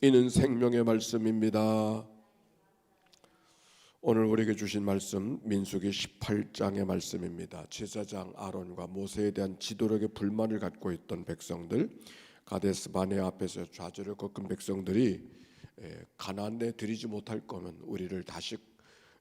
이는 생명의 말씀입니다. 오늘 우리에게 주신 말씀 민수기 18장의 말씀입니다. 제사장 아론과 모세에 대한 지도력의 불만을 갖고 있던 백성들, 가데스 바네 앞에서 좌절을 겪은 백성들이 가나안에 들이지 못할 거면 우리를 다시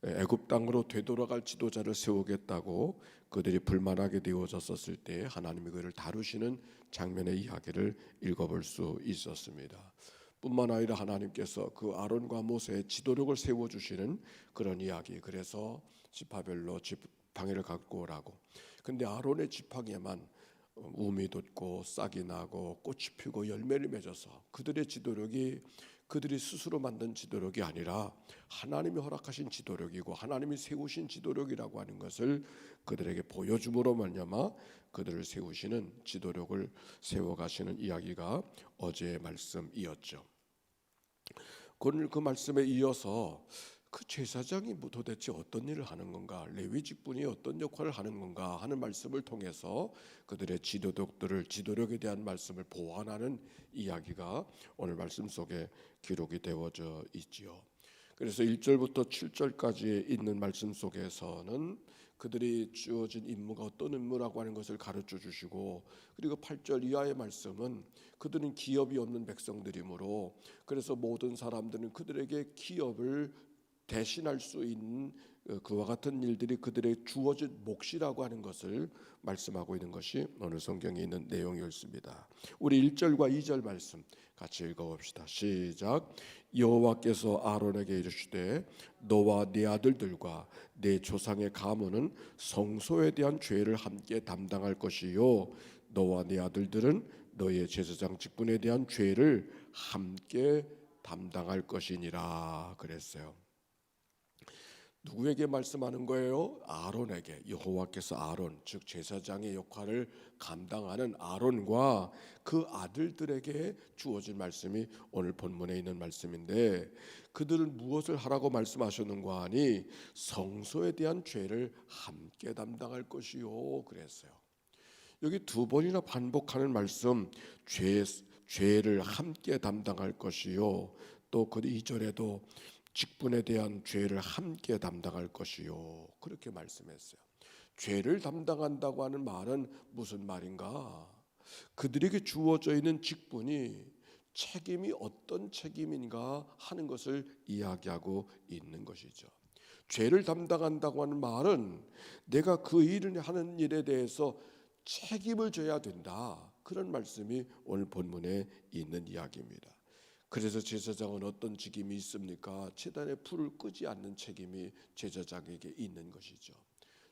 애굽 땅으로 되돌아갈 지도자를 세우겠다고 그들이 불만하게 되어졌었을 때 하나님이 그를 다루시는 장면의 이야기를 읽어볼 수 있었습니다. 뿐만 아니라 하나님께서 그 아론과 모세의 지도력을 세워주시는 그런 이야기, 그래서 지파별로 지팡이를 갖고 오라고. 근데 아론의 지팡이에만 우미 돋고 싹이 나고 꽃이 피고 열매를 맺어서 그들의 지도력이 그들이 스스로 만든 지도력이 아니라 하나님이 허락하신 지도력이고 하나님이 세우신 지도력이라고 하는 것을 그들에게 보여줌으로 말미암아 그들을 세우시는 지도력을 세워가시는 이야기가 어제의 말씀이었죠. 오늘 그 말씀에 이어서 그 제사장이 도대체 어떤 일을 하는 건가, 레위 직분이 어떤 역할을 하는 건가 하는 말씀을 통해서 그들의 지도력에 대한 말씀을 보완하는 이야기가 오늘 말씀 속에 기록이 되어져 있지요. 그래서 1절부터 7절까지 있는 말씀 속에서는 그들이 주어진 임무가 어떤 임무라고 하는 것을 가르쳐 주시고, 그리고 8절 이하의 말씀은 그들은 기업이 없는 백성들이므로 그래서 모든 사람들은 그들에게 기업을 대신할 수 있는 그와 같은 일들이 그들의 주어진 몫이라고 하는 것을 말씀하고 있는 것이 오늘 성경에 있는 내용이었습니다. 우리 1절과 2절 말씀 같이 읽어봅시다. 시작. 여호와께서 아론에게 이르시되 너와 네 아들들과 네 조상의 가문은 성소에 대한 죄를 함께 담당할 것이요 너와 네 아들들은 너의 제사장 직분에 대한 죄를 함께 담당할 것이니라 그랬어요. 누구에게 말씀하는 거예요? 아론에게. 여호와께서 아론, 즉 제사장의 역할을 감당하는 아론과 그 아들들에게 주어진 말씀이 오늘 본문에 있는 말씀인데, 그들은 무엇을 하라고 말씀하셨는가 하니 성소에 대한 죄를 함께 담당할 것이요 그랬어요. 여기 두 번이나 반복하는 말씀, 죄를 함께 담당할 것이요, 또 그 2절에도 직분에 대한 죄를 함께 담당할 것이요 그렇게 말씀했어요. 죄를 담당한다고 하는 말은 무슨 말인가? 그들에게 주어져 있는 직분이 책임이 어떤 책임인가 하는 것을 이야기하고 있는 것이죠. 죄를 담당한다고 하는 말은 내가 그 일을 하는 일에 대해서 책임을 져야 된다, 그런 말씀이 오늘 본문에 있는 이야기입니다. 그래서 제사장은 어떤 책임이 있습니까? 제단의 불을 끄지 않는 책임이 제사장에게 있는 것이죠.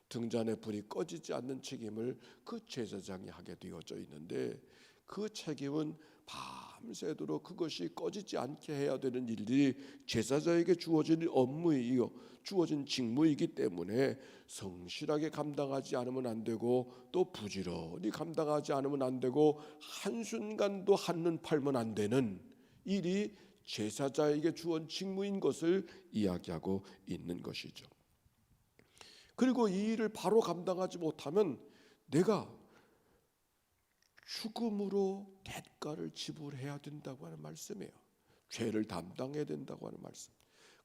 등잔의 불이 꺼지지 않는 책임을 그 제사장이 하게 되어져 있는데, 그 책임은 밤새도록 그것이 꺼지지 않게 해야 되는 일들이 제사장에게 주어진 업무이요, 주어진 직무이기 때문에 성실하게 감당하지 않으면 안 되고, 또 부지런히 감당하지 않으면 안 되고, 한순간도 한눈 팔면 안 되는 일이 제사장에게 주어진 직무인 것을 이야기하고 있는 것이죠. 그리고 이 일을 바로 감당하지 못하면 내가 죽음으로 대가를 지불해야 된다고 하는 말씀이에요. 죄를 담당해야 된다고 하는 말씀.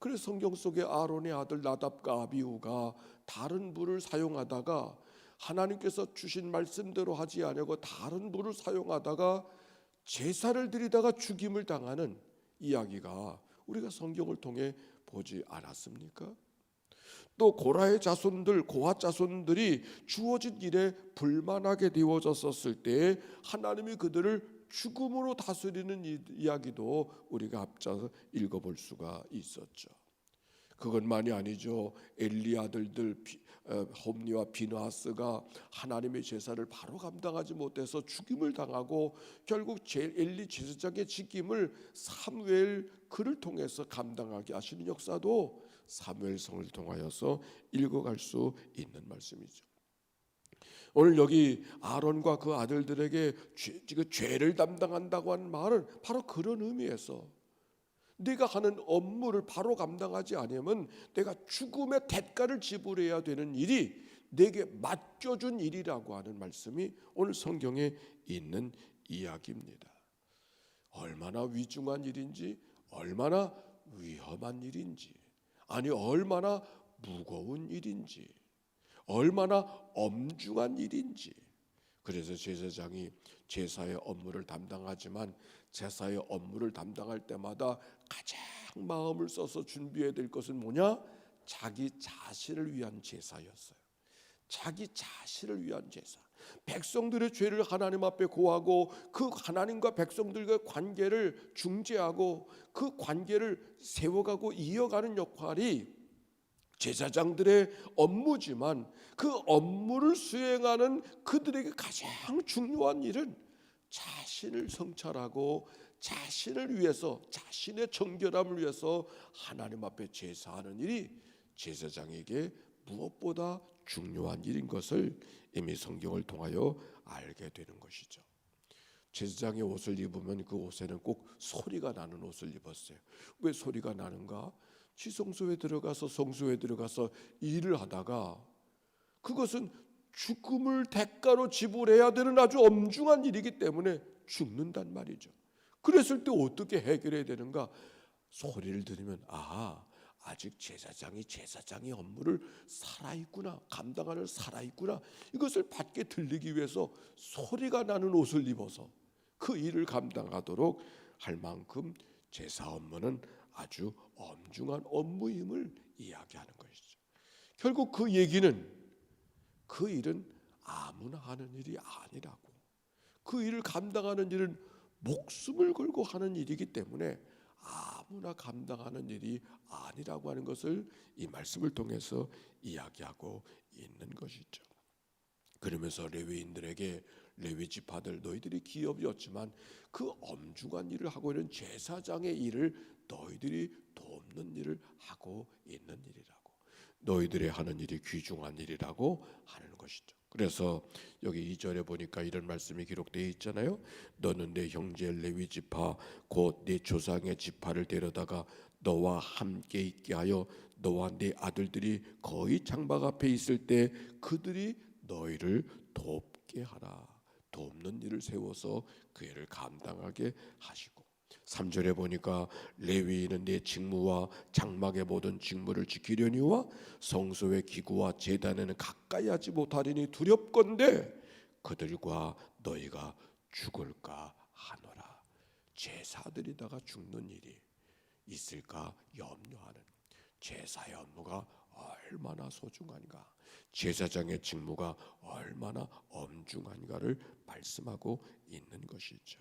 그래서 성경 속에 아론의 아들 나답과 아비후가 다른 불을 사용하다가 하나님께서 주신 말씀대로 하지 않고 다른 불을 사용하다가 제사를 드리다가 죽임을 당하는 이야기가 우리가 성경을 통해 보지 않았습니까? 또 고라의 자손들, 고핫 자손들이 주어진 일에 불만하게 되어졌었을 때 하나님이 그들을 죽음으로 다스리는 이야기도 우리가 앞서서 읽어볼 수가 있었죠. 그것만이 아니죠. 엘리 아들들 홈리와 비느하스가 하나님의 제사를 바로 감당하지 못해서 죽임을 당하고 결국 엘리 제사장의 직임을 사무엘 그를 통해서 감당하게 하시는 역사도 사무엘성을 통하여서 읽어갈 수 있는 말씀이죠. 오늘 여기 아론과 그 아들들에게 죄를 담당한다고 하는 말은 바로 그런 의미에서 내가 하는 업무를 바로 감당하지 않으면 내가 죽음의 대가를 지불해야 되는 일이 내게 맡겨준 일이라고 하는 말씀이 오늘 성경에 있는 이야기입니다. 얼마나 위중한 일인지, 얼마나 위험한 일인지, 아니 얼마나 무거운 일인지, 얼마나 엄중한 일인지. 그래서 제사장이 제사의 업무를 담당하지만 제사의 업무를 담당할 때마다 가장 마음을 써서 준비해야 될 것은 뭐냐? 자기 자신을 위한 제사였어요. 자기 자신을 위한 제사. 백성들의 죄를 하나님 앞에 고하고 그 하나님과 백성들과의 관계를 중재하고 그 관계를 세워가고 이어가는 역할이 제사장들의 업무지만 그 업무를 수행하는 그들에게 가장 중요한 일은 자신을 성찰하고 자신을 위해서, 자신의 정결함을 위해서 하나님 앞에 제사하는 일이 제사장에게 무엇보다 중요한 일인 것을 이미 성경을 통하여 알게 되는 것이죠. 제사장의 옷을 입으면 그 옷에는 꼭 소리가 나는 옷을 입었어요. 왜 소리가 나는가? 지성소에 들어가서 성소에 들어가서 일을 하다가 그것은 죽음을 대가로 지불해야 되는 아주 엄중한 일이기 때문에 죽는단 말이죠. 그랬을 때 어떻게 해결해야 되는가? 소리를 들으면 아직 제사장이 업무를 살아있구나, 감당하는 살아있구나, 이것을 밖에 들리기 위해서 소리가 나는 옷을 입어서 그 일을 감당하도록 할 만큼 제사 업무는 아주 엄중한 업무임을 이야기하는 것이죠. 결국 그 얘기는 그 일은 아무나 하는 일이 아니라고, 그 일을 감당하는 일은 목숨을 걸고 하는 일이기 때문에 아무나 감당하는 일이 아니라고 하는 것을 이 말씀을 통해서 이야기하고 있는 것이죠. 그러면서 레위인들에게 레위 지파들 너희들이 기업이었지만 그 엄중한 일을 하고 있는 제사장의 일을 너희들이 돕는 일을 하고 있는 일이라고, 너희들이 하는 일이 귀중한 일이라고 하는 것이죠. 그래서 여기 2절에 보니까 이런 말씀이 기록되어 있잖아요. 너는 내 형제 레위 지파 곧 내 조상의 지파를 데려다가 너와 함께 있게 하여 너와 네 아들들이 거의 장막 앞에 있을 때 그들이 너희를 돕게 하라. 돕는 일을 세워서 그 일을 감당하게 하시고, 3절에 보니까 레위인은 내 직무와 장막의 모든 직무를 지키려니와 성소의 기구와 제단에는 가까이 하지 못하리니 두렵건대 그들과 너희가 죽을까 하노라. 제사드리다가 죽는 일이 있을까 염려하는 제사의 업무가 얼마나 소중한가, 제사장의 직무가 얼마나 엄중한가를 말씀하고 있는 것이죠.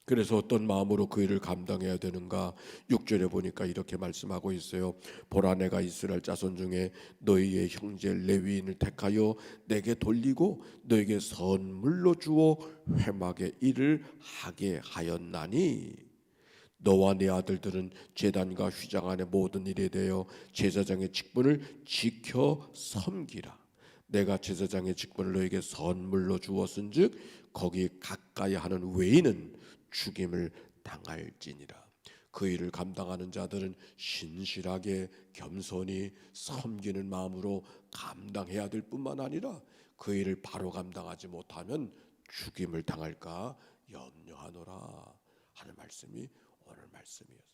그래서 어떤 마음으로 그 일을 감당해야 되는가? 6절에 보니까 이렇게 말씀하고 있어요. 보라, 내가 이스라엘 자손 중에 너희의 형제 레위인을 택하여 내게 돌리고 너에게 선물로 주어 회막의 일을 하게 하였나니 너와 네 아들들은 제단과 휘장 안의 모든 일에 대하여 제사장의 직분을 지켜 섬기라. 내가 제사장의 직분을 너에게 선물로 주었은즉 거기 가까이 하는 외인은 죽임을 당할지니라. 그 일을 감당하는 자들은 신실하게 겸손히 섬기는 마음으로 감당해야 될 뿐만 아니라 그 일을 바로 감당하지 못하면 죽임을 당할까 염려하노라 하는 말씀이 오늘 말씀이었어요.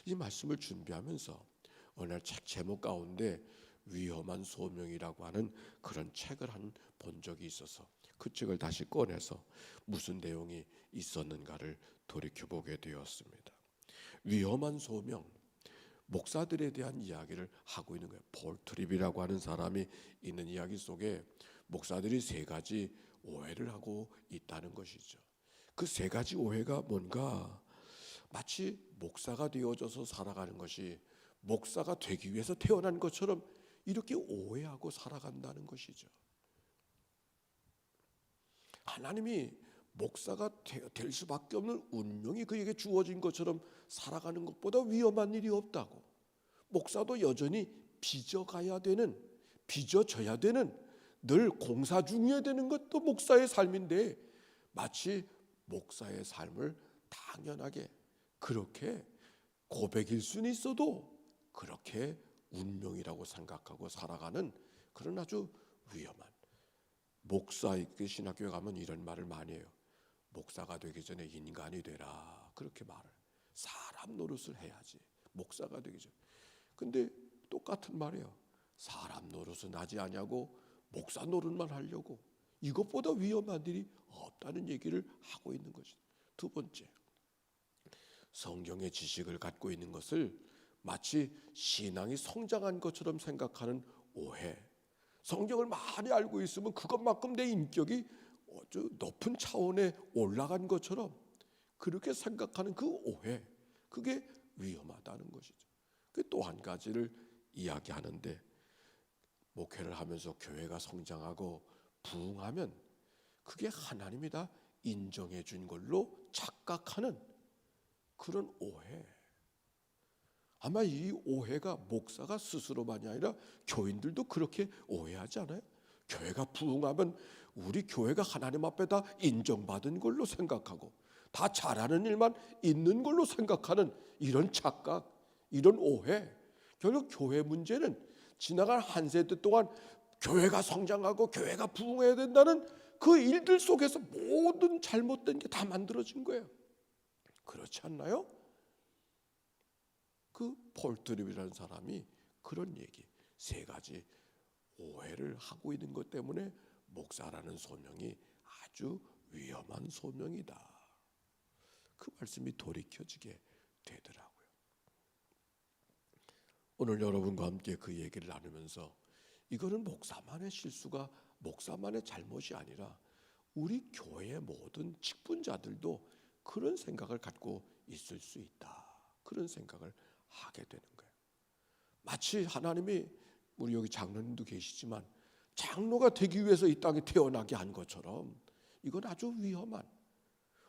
이 말씀을 준비하면서 오늘 책 제목 가운데 위험한 소명이라고 하는 그런 책을 본 적이 있어서 그 책을 다시 꺼내서 무슨 내용이 있었는가를 돌이켜보게 되었습니다. 위험한 소명, 목사들에 대한 이야기를 하고 있는 거예요. 폴 트립이라고 하는 사람이 있는 이야기 속에 목사들이 3가지 오해를 하고 있다는 것이죠. 그 3가지 오해가 뭔가, 마치 목사가 되어져서 살아가는 것이 목사가 되기 위해서 태어난 것처럼 이렇게 오해하고 살아간다는 것이죠. 하나님이 목사가 될 수밖에 없는 운명이 그에게 주어진 것처럼 살아가는 것보다 위험한 일이 없다고, 목사도 여전히 빚어가야 되는, 빚어져야 되는, 늘 공사 중이어야 되는 것도 목사의 삶인데 마치 목사의 삶을 당연하게 그렇게 고백일 수는 있어도 그렇게 운명이라고 생각하고 살아가는 그런 아주 위험한, 목사의 신학교에 가면 이런 말을 많이 해요. 목사가 되기 전에 인간이 되라 그렇게 말을. 사람 노릇을 해야지 목사가 되기 전에. 근데 똑같은 말이에요. 사람 노릇은 하지 아니하고 목사 노릇만 하려고. 이것보다 위험한 일이 없다는 얘기를 하고 있는 것이죠. 두 번째, 성경의 지식을 갖고 있는 것을 마치 신앙이 성장한 것처럼 생각하는 오해. 성경을 많이 알고 있으면 그것만큼 내 인격이 아주 높은 차원에 올라간 것처럼 그렇게 생각하는 그 오해, 그게 위험하다는 것이죠. 그 또 한 가지를 이야기하는데, 목회를 하면서 교회가 성장하고 부흥하면 그게 하나님이 다 인정해 준 걸로 착각하는 그런 오해. 아마 이 오해가 목사가 스스로만이 아니라 교인들도 그렇게 오해하지 않아요? 교회가 부흥하면 우리 교회가 하나님 앞에 다 인정받은 걸로 생각하고 다 잘하는 일만 있는 걸로 생각하는 이런 착각, 이런 오해. 결국 교회 문제는 지나간 한 세대 동안 교회가 성장하고 교회가 부흥해야 된다는 그 일들 속에서 모든 잘못된 게 다 만들어진 거예요. 그렇지 않나요? 그 폴트립이라는 사람이 그런 얘기, 세 가지 오해를 하고 있는 것 때문에 목사라는 소명이 아주 위험한 소명이다. 그 말씀이 돌이켜지게 되더라고요. 오늘 여러분과 함께 그 얘기를 나누면서 이거는 목사만의 실수가, 목사만의 잘못이 아니라 우리 교회의 모든 직분자들도 그런 생각을 갖고 있을 수 있다. 그런 생각을 하게 되는 거예요. 마치 하나님이, 우리 여기 장로님도 계시지만 장로가 되기 위해서 이 땅에 태어나게 한 것처럼 이건 아주 위험한,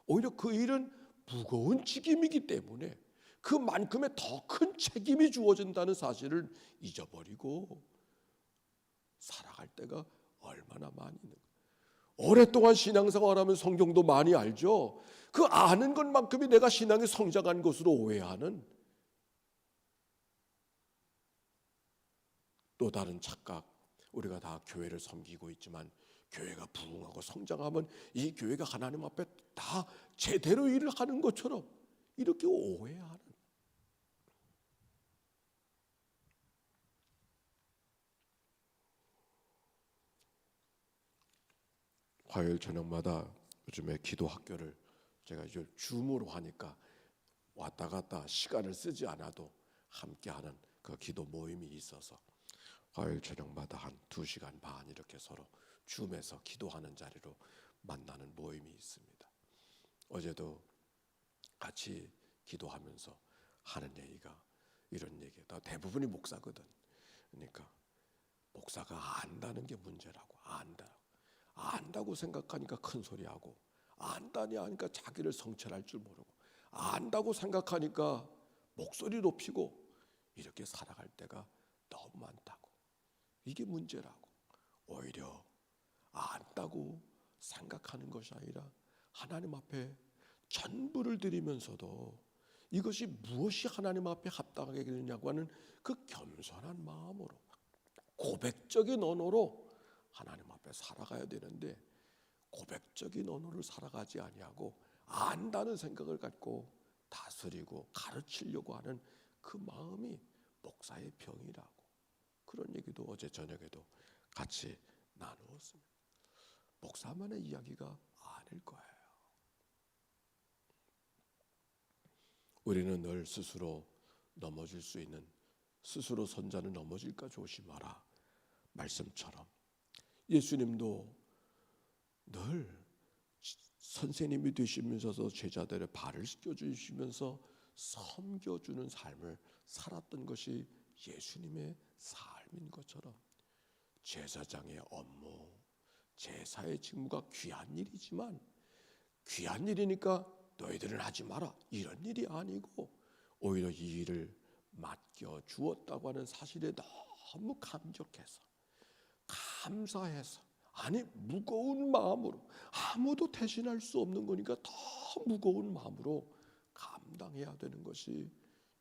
오히려 그 일은 무거운 직임이기 때문에 그만큼의 더 큰 책임이 주어진다는 사실을 잊어버리고 살아갈 때가 얼마나 많이 있는 거예요. 오랫동안 신앙생활하면 성경도 많이 알죠. 그 아는 것만큼이 내가 신앙이 성장한 것으로 오해하는 또 다른 착각. 우리가 다 교회를 섬기고 있지만 교회가 부흥하고 성장하면 이 교회가 하나님 앞에 다 제대로 일을 하는 것처럼 이렇게 오해하는. 화요일 저녁마다 요즘에 기도 학교를 제가 이제 줌으로 하니까 왔다 갔다 시간을 쓰지 않아도 함께하는 그 기도 모임이 있어서 화요일 저녁마다 한 2시간 반 이렇게 서로 줌에서 기도하는 자리로 만나는 모임이 있습니다. 어제도 같이 기도하면서 하는 얘기가 이런 얘기예요. 대부분이 목사거든. 그러니까 목사가 안다는 게 문제라고. 안다고 생각하니까 큰 소리하고, 안다니 하니까 자기를 성찰할 줄 모르고, 안다고 생각하니까 목소리 높이고 이렇게 살아갈 때가 너무 많다고. 이게 문제라고. 오히려 안다고 생각하는 것이 아니라 하나님 앞에 전부를 드리면서도 이것이 무엇이 하나님 앞에 합당하게 되느냐고 하는 그 겸손한 마음으로, 고백적인 언어로 하나님 앞에 살아가야 되는데 고백적인 언어를 살아가지 아니하고 안다는 생각을 갖고 다스리고 가르치려고 하는 그 마음이 목사의 병이라고. 그런 얘기도 어제 저녁에도 같이 나누었습니다. 목사만의 이야기가 아닐 거예요. 우리는 늘 스스로 넘어질 수 있는, 스스로 선자는 넘어질까 조심하라 말씀처럼 예수님도 늘 선생님이 되시면서 제자들의 발을 씻겨주시면서 섬겨주는 삶을 살았던 것이 예수님의 삶인 것처럼 제사장의 업무, 제사의 직무가 귀한 일이지만 귀한 일이니까 너희들은 하지 마라 이런 일이 아니고 오히려 이 일을 맡겨주었다고 하는 사실에 너무 감격해서 감사해서, 아니 무거운 마음으로, 아무도 대신할 수 없는 거니까 더 무거운 마음으로 감당해야 되는 것이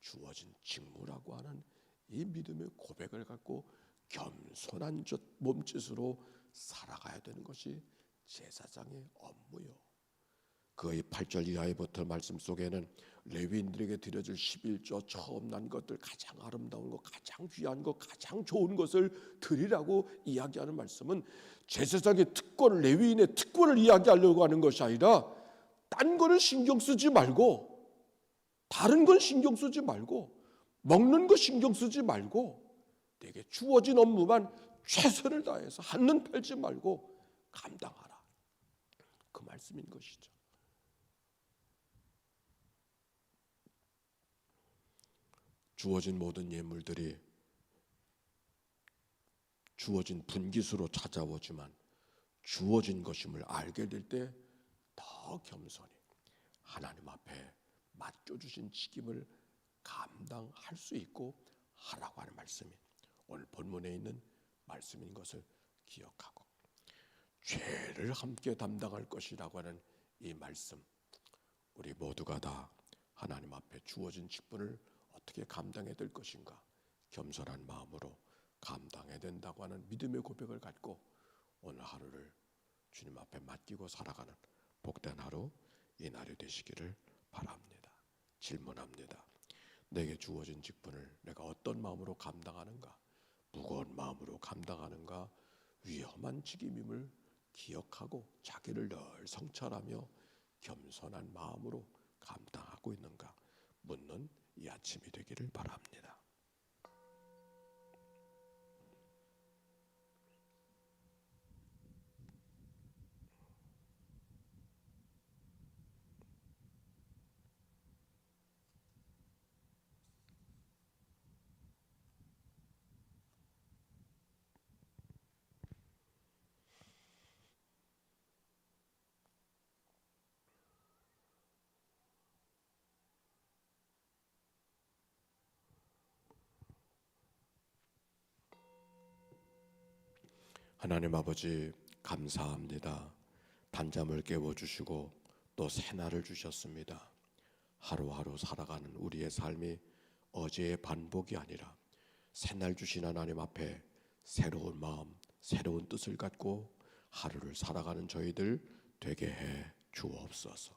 주어진 직무라고 하는 이 믿음의 고백을 갖고 겸손한 몸짓으로 살아가야 되는 것이 제사장의 업무요. 거의 8절 이하에부터 말씀 속에는 레위인들에게 드려질 11조 처음 난 것들, 가장 아름다운 것, 가장 귀한 것, 가장 좋은 것을 드리라고 이야기하는 말씀은 제사장의 특권, 레위인의 특권을 이야기하려고 하는 것이 아니라 딴 거는 신경 쓰지 말고, 다른 건 신경 쓰지 말고, 먹는 거 신경 쓰지 말고 내게 주어진 업무만 최선을 다해서 한눈 팔지 말고 감당하라, 그 말씀인 것이죠. 주어진 모든 예물들이 주어진 분깃으로 찾아오지만 주어진 것임을 알게 될 때 더 겸손히 하나님 앞에 맡겨주신 책임을 감당할 수 있고 하라고 하는 말씀이 오늘 본문에 있는 말씀인 것을 기억하고, 죄를 함께 담당할 것이라고 하는 이 말씀, 우리 모두가 다 하나님 앞에 주어진 직분을 어떻게 감당해야 될 것인가 겸손한 마음으로 감당해야 된다고 하는 믿음의 고백을 갖고 오늘 하루를 주님 앞에 맡기고 살아가는 복된 하루, 이 날이 되시기를 바랍니다. 질문합니다. 내게 주어진 직분을 내가 어떤 마음으로 감당하는가? 무거운 마음으로 감당하는가? 위험한 책임임을 기억하고 자기를 늘 성찰하며 겸손한 마음으로 감당하고 있는가 묻는 이 아침이 되기를 바랍니다. 하나님 아버지, 감사합니다. 단잠을 깨워주시고 또 새날을 주셨습니다. 하루하루 살아가는 우리의 삶이 어제의 반복이 아니라 새날 주신 하나님 앞에 새로운 마음, 새로운 뜻을 갖고 하루를 살아가는 저희들 되게 해 주옵소서.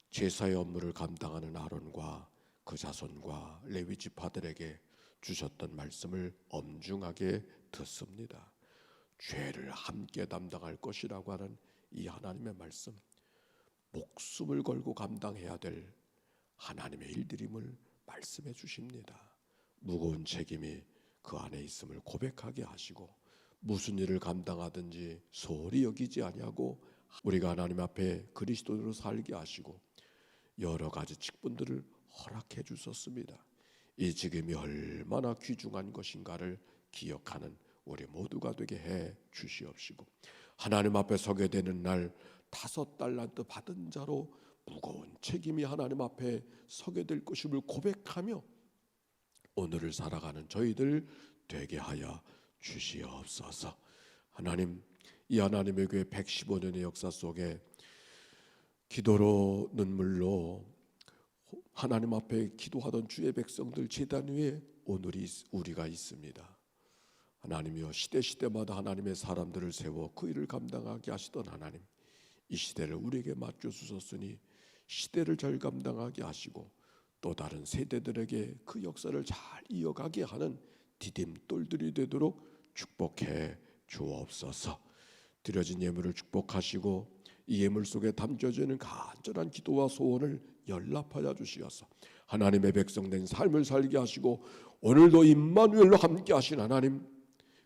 제사의 업무를 감당하는 아론과 그 자손과 레위 지파들에게 주셨던 말씀을 엄중하게 듣습니다. 죄를 함께 담당할 것이라고 하는 이 하나님의 말씀, 목숨을 걸고 감당해야 될 하나님의 일들임을 말씀해 주십니다. 무거운 책임이 그 안에 있음을 고백하게 하시고 무슨 일을 감당하든지 소홀히 여기지 아니하고 우리가 하나님 앞에 그리스도로 살게 하시고 여러 가지 직분들을 허락해 주셨습니다. 이 직임이 얼마나 귀중한 것인가를 기억하는 우리 모두가 되게 해 주시옵시고, 하나님 앞에 서게 되는 날 5달란트 받은 자로 무거운 책임이 하나님 앞에 서게 될 것임을 고백하며 오늘을 살아가는 저희들 되게 하여 주시옵소서. 하나님, 이 하나님의 교회 115년의 역사 속에 기도로 눈물로 하나님 앞에 기도하던 주의 백성들 제단 위에 오늘이 우리가 있습니다. 하나님이여, 시대마다 하나님의 사람들을 세워 그 일을 감당하게 하시던 하나님, 이 시대를 우리에게 맡겨주셨으니 시대를 잘 감당하게 하시고 또 다른 세대들에게 그 역사를 잘 이어가게 하는 디딤돌들이 되도록 축복해 주옵소서. 드려진 예물을 축복하시고 이 예물 속에 담겨져 있는 간절한 기도와 소원을 연락하여 주시어서 하나님의 백성된 삶을 살게 하시고 오늘도 임마누엘로 함께 하신 하나님,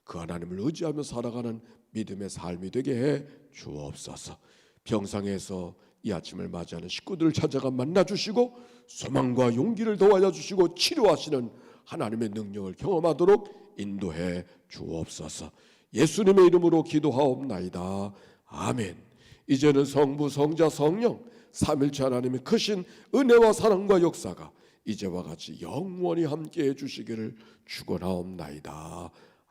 그 하나님을 의지하며 살아가는 믿음의 삶이 되게 해 주옵소서. 병상에서 이 아침을 맞이하는 식구들을 찾아가 만나주시고 소망과 용기를 더하여 주시고 치료하시는 하나님의 능력을 경험하도록 인도해 주옵소서. 예수님의 이름으로 기도하옵나이다. 아멘. 이제는 성부, 성자, 성령 삼일체 하나님의 크신 은혜와 사랑과 역사가 이제와 같이 영원히 함께해 주시기를 축원하옵나이다.